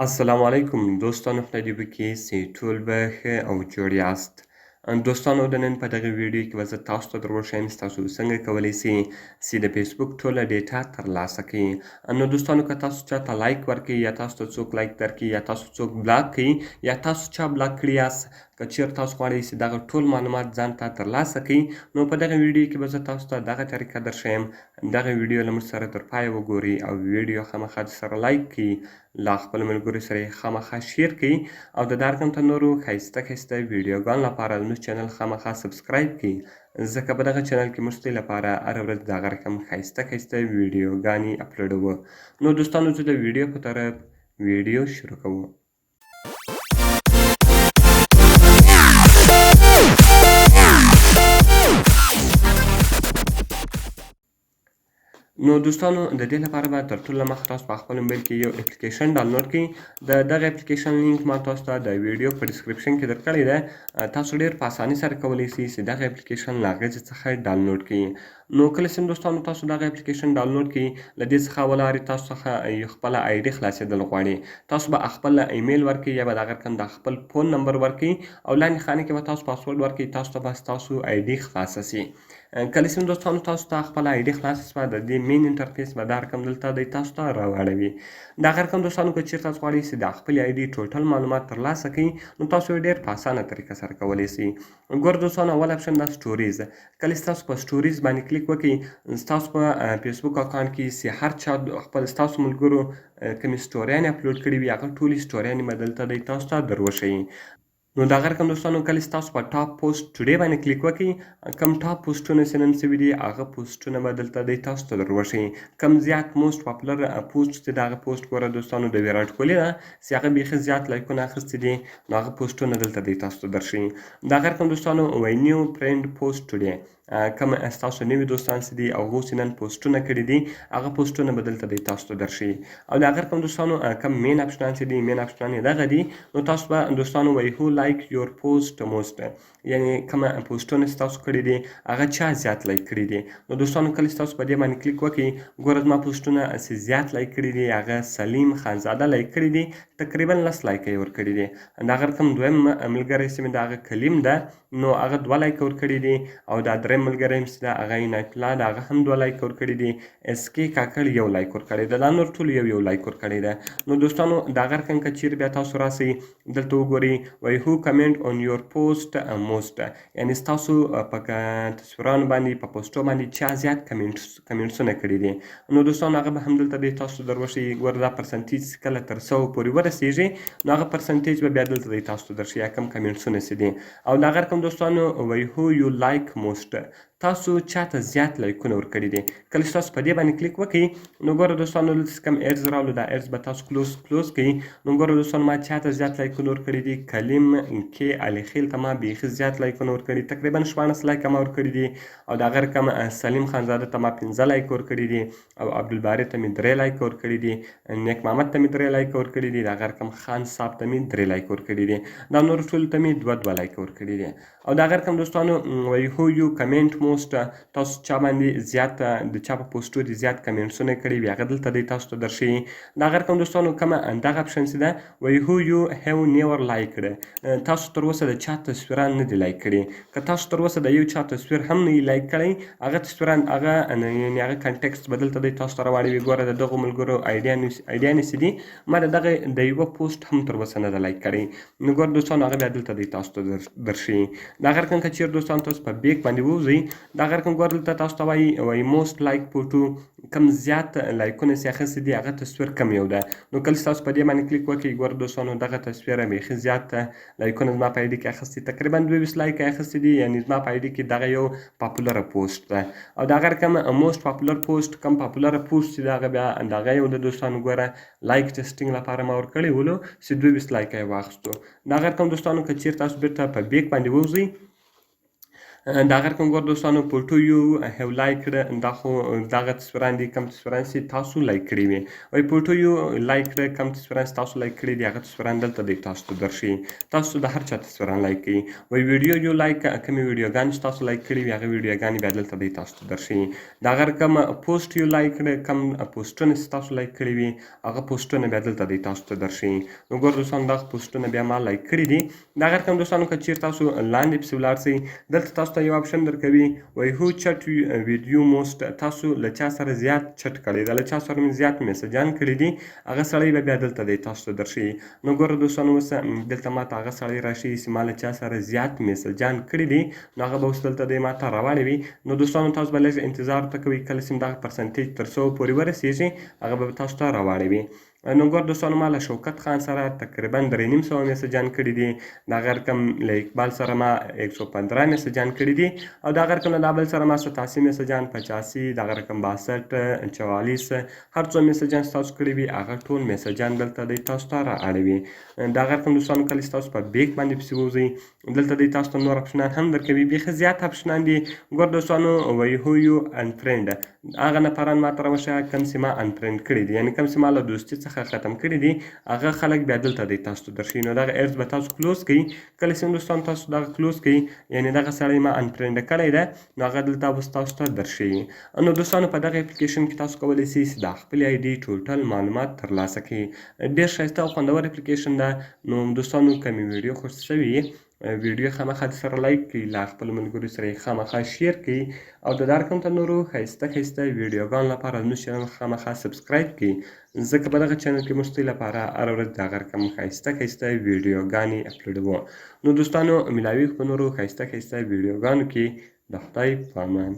السلام علیکم دوستانو، خدای دې وکړي چې ټول به ښه او جوړ یاست. دوستانو، د نن په دغه ویډیو کې به زه تاسو ته در وښیم چې تاسو څنګه کولی سئ چې د فیسبوک ټوله ډیټا ترلاسه کړئ. نو دوستانو، که تاسو چاته لایک ورکړئ یا تاسو ته څوک لایک درکړي یا تاسو څوک بلاک کړي یا تاسو چا بلاک کړي یاست، که چیرې تاسو غواړئ چې دغه ټول معلومات ځان ته ترلاسه کړئ، نو په دغه ویډیو کې به زه تاسو ته دغه طریقه درښیم. دغه ویډیو له موږ سره تر پایه وګورئ او ویډیو خامخا سره لایک کړئ، له خپلو ملګرو سره یې خامخا شیر کړئ او د دا رقم ته نورو ښایسته ښایسته ویډیوګانو لپاره زموږ چینل خامخا سبسکرایب کړئ، ځکه په دغه چینل کې موږ ستاسو لپاره هره ورځ د هغه رقم ښایسته ښایسته ویډیوګانې اپلوډوو. نو دوستانو، زه د ویډیو په طرف ویډیو شروع کوو. نو دوستانو، د دې لپاره به تر ټولو مخکې تاسو په خپل موبایل کې یو اپلیکیشن ډاونلوډ کړئ. د دغه اپلیکیشن لینک ما تاسو ته د ویډیو په ډسکرپشن کې درکړی دی. تاسو ډېر په اسانۍ سره کولی سئ چې دغه اپلیکیشن له هغې ځای څخه ډاونلوډ کړئ. نو کله چې دوستانو تاسو دغه اپلیکیشن ډاونلوډ کړئ، له دې څخه اول هرې تاسو څخه یو خپله آی ډي خلاصېدل غواړي. تاسو به خپل ایمیل ورکړئ یا به د هغه رقم د خپل فون نمبر ورکړئ او لاندې خانې کې به تاسو پاسورډ ورکړئ. تاسو ته به ستاسو آی ډي خلاصه سي. کله چې دوستانو تاسو ته خپله آی ډي خلاصه شوه، د دې مین انټرفیس به دا رقم دلته دی تاسو ته راواړوي. دغه رقم دوستانو، که چیرې تاسو غواړئ چې د خپلې آی ډي ټوټل معلومات ترلاسه کړئ، نو تاسو یې ډېر په اسانه طریقه سره کولی سئ. ګوره دوستانو، اول اپشن دا سټوریز. کله چې تاسو په سټوریز باندې کلیک وکړئ، ستاسو په فیسبوک اکاونټ کې چې هر چا خپل ستاسو ملګرو کومې سټوریانې اپلوډ کړي وي، هغه ټولې سټوریانې به دلته دی تاسو ته در وښیي. نو د هغه رقم دوستانو، کله چې تاسو په ټاپ پوسټ ټوډے باندې کلیک وکړئ، کوم ټاپ پوسټونه چې نن سوي دي هغه پوسټونه به دلته دی تاسو ته در وښیي. کوم زیات موسټ پاپولر پوسټ چې د هغه پوسټ ګوره دوستانو د ویراټ کوهلي ده، چې هغه بیخي زیات لایکونه اخیستي دي، نو هغه پوسټونه دلته دی تاسو ته درښیي. د هغه رقم دوستانو، وای نیو فرینډ پوسټ ټوډے، کوم ستاسو نوي دوستان چې دي او هغو چې نن پوسټونه کړي دي، هغه پوسټونه به دلته دی تاسو ته درښیي. او د هغه رقم دوستانو، کوم مین اپشنان چې دي، مین اپشنان یې دغه دي. نو تاسو به دوستانو وایي هو لایک یور پوسټ موسټ، یعنې کومه پوسټونه چې تاسو کړي دي هغه چا زیات لایک کړي دي. نو دوستانو، کله چې تاسو په دې باندې کلیک وکړئ، ګوره زما پوسټونه چې زیات لایک کړي دي هغه سلیم خانزاده لایک کړي دي، تقریبا 10 لایکه یې ورکړي دي. د هغه رقم دویم ملګری چې مې د هغه کلیم ده، نو هغه 2 لایکه ورکړي دي. او دا دریم ملګری چې ده هغه عنایت الله ده، هغه هم 2 لایکه ورکړي دي. اس کې کاکړ 1 لایک ورکړی ده. دا نور ټول یو لایک ورکړی ده. نو دوستانو، د هغه رقم که چیرې بیا تاسو راسئ دلته وګورئ، وایي هو کمنټ اون یور پوسټ موسټ، یعنې ستاسو په تصویرانو باندې په پوسټو باندې چا زیات کمنټسونه کړي دي. نو دوستانو، هغه به هم دلته دی تاسو ته در وښیي. ګوره دا پرسنټیج کله تر 100 پورې ورسیږي، نو هغه پرسنټیج به بیا دلته دی تاسو ته درښیي، کم کمنټسونه چې دي. او د هغه رقم دوستانو، وایي هو یو لایک موسټ، تاسو چاته زیات لایکونه ورکړي دي. کله چې تاسو په دې باندې کلیک وکړئ، نو ګوره دوستانو، دلته کم ایډز راغلو، دا ایډز به تاسو کلوز کړئ. نو ګوره دوستانو، ما چاته زیات لایکونه ورکړي دي، کلیم کې علي خیل ته ما بیخي زیات لایکونه ورکړي، تقریبا 14 لایکه ما ورکړي دي. او د هغه رقم سلیم خانزاده ته ما 15 لایکه ورکړي دي. او عبدالباري ته مې 3 لایکه ورکړي دي. نیک محمد ته مې 3 لایکه ورکړي دي. د هغه رقم خان صاحب ته مې 3 لایکه ورکړي دي. دا نور ټولو ته مې 2 لایکه ورکړي دي. او د هغه رقم دوستانو، وایي هو یو کمنټ موسټ، تاسو چا باندې زیات د چا په پوسټو دي زیات کمنټسونه کړي وي، هغه دلته دی تاسو ته درښیي. د هغه رقم دوستانو، کومه دغه اپشن چې ده، وایي هو یو هیو نیور لایکډ، تاسو تر اوسه د چا تصویران نه دي لایک کړي. که تاسو تر اوسه د یو چا تصویر هم نه یي لایک کړی، هغه تصویران یعنې هغه کنټکسټ به دلته دی تاسو ته راواړوي. ګوره د دغو ملګرو آیډیانې چې دي، ما د دغه د یوه پوسټ هم تر اوسه نه ده لایک کړی. نو ګوره دوستانو، هغه بیا دلته دی تاسو ته درښیي. د هغه رقم که چیرې دوستانو تاسو په بیک باندې ووځئ، د هغه رقم ګوره دلته تاسو ته وایي موسټ لایک فوټو، کم زیات لایکونه چې اخیستي دي هغه تصویر کم یو ده. نو کله چې تاسو په دې باندې کلیک وکړئ، ګوره دوستانو، دغه تصویر بیخي زیات لایکونه زما په آی ډي کې اخیستي، تقریبا 22 لایکه یې اخیستي دي. یعنې زما په آی ډي کې دغه یو پاپولره پوسټ ده. او د هغه رقم موسټ پاپولر پوسټ، کم پاپولره پوسټ چې ده، هغه بیا د هغه یو د دوستانو ګوره لایک ټسټینګ لپاره ما ورکړی ولو چې 22 لایکه یې واخیستو. د هغه رقم دوستانو، که چیرې تاسو بېرته په بیک باندې ووځئ، د هغه کوم ګور دوستانو فوټو یو هیو لایک کړه دا خو دغه تصویران دي کوم تصویران چې تاسو لایک کړي وي وای فوټو یو لایک کړه کوم تصویران چې تاسو لایک کړي دي هغه تصویران دلته دی تاسو ته درشي تاسو د هر چا تصویران لایک کړي وای ویډیو یو لایک کومې ویډیوګانې چې تاسو لایک کړي وي هغه ویډیوګانې بیا دلته دی تاسو ته درشي د هغه کوم پوسټ یو لایک کړه کوم پوسټونه چې تاسو لایک کړي وي هغه پوسټونه بیا دلته دی تاسو ته درشي نو ګور دوستانو دغه پوسټونه بیا ما لایک کړي دي د هغه کوم دوستانو که چیرې تاسو لاندې پسې ولاړ سئ دلته تاسو ته یو اپشن درکوي وایي هو چټ ویډ یو موسټ تاسو له چا سره زیات چټ کړی ده له چا سره مې زیات میسجان کړي دي هغه سړی به بیا دلته دی تاسو ته درښیي نو ګوره دوستانو اوس دلته ماته هغه سړی راشي چې ما له چا سره زیات میسجان کړي دي نو هغه به اوس دلته دی ماته راوړی وي نو دوستانو تاسو به لږ انتظار ورته کوئ کله چې دغه پرسنټیج تر 100 پورې ورسیږي هغه به تاسو ته راوړی وي نو ګور دوستانو ما له شوکت خان سره تقریبا 350 میسجان کړي دي د هغه رقم له اقبال سره ما 115 میسجان کړي دي او د هغه رقم له دا بل سره ما 87 میسجان 85 د هغه رقم 62 44 هر څو میسجان تاسو کړي وي هغه ټول میسجان دلته دی تاسو ته رااړوي د هغه رقم دوستانو کله چې تاسو په بیک باندې پسې ووځئ دلته دی تاسو ته نور اپشنان هم درکوي بیخي زیات اپشنان دي ګور دوستانو وایي هو یو انفرینډ هغه نفران ما ته راوښیه کوم چې ما انفرینډ کړي دي یعنې کوم چې ما له دوستي څخه ختم کړي دي هغه خلک بیا دلته دی تاسو ته درشي نو دغه ایرز به تاسو کلوز کړئ کله چې دوستان تاسو دغه کلوز کړئ یعنې دغه سړی ما انفرینډ کړی ده نو هغه دلته اوس تاسو ته درشي نو دوستانو په دغه اپلیکیشن کې تاسو کولی شئ چې د خپلې آی ډي ټوټل معلومات ترلاسه کړئ ډېر ښایسته او خوندور اپلیکیشن ده نو دوستانو که مې ویډیو خوښ شوي ویډیو خامخا سره لایک کړئ له خپلو ملګرو سره یې خامخا شیر کړئ او د دار کوم ته نورو ښایسته ویډیوګانو لپاره زموږ چینل خامخا سبسکرایب کړئ ځکه په دغه چینل کې موږ ستاسو لپاره هره ورځ د هغه رقم ښایسته ویډیوګانې اپلوډوو نو دوستانو ملاویږو په نورو ښایسته ویډیوګانو کې د خدای په امان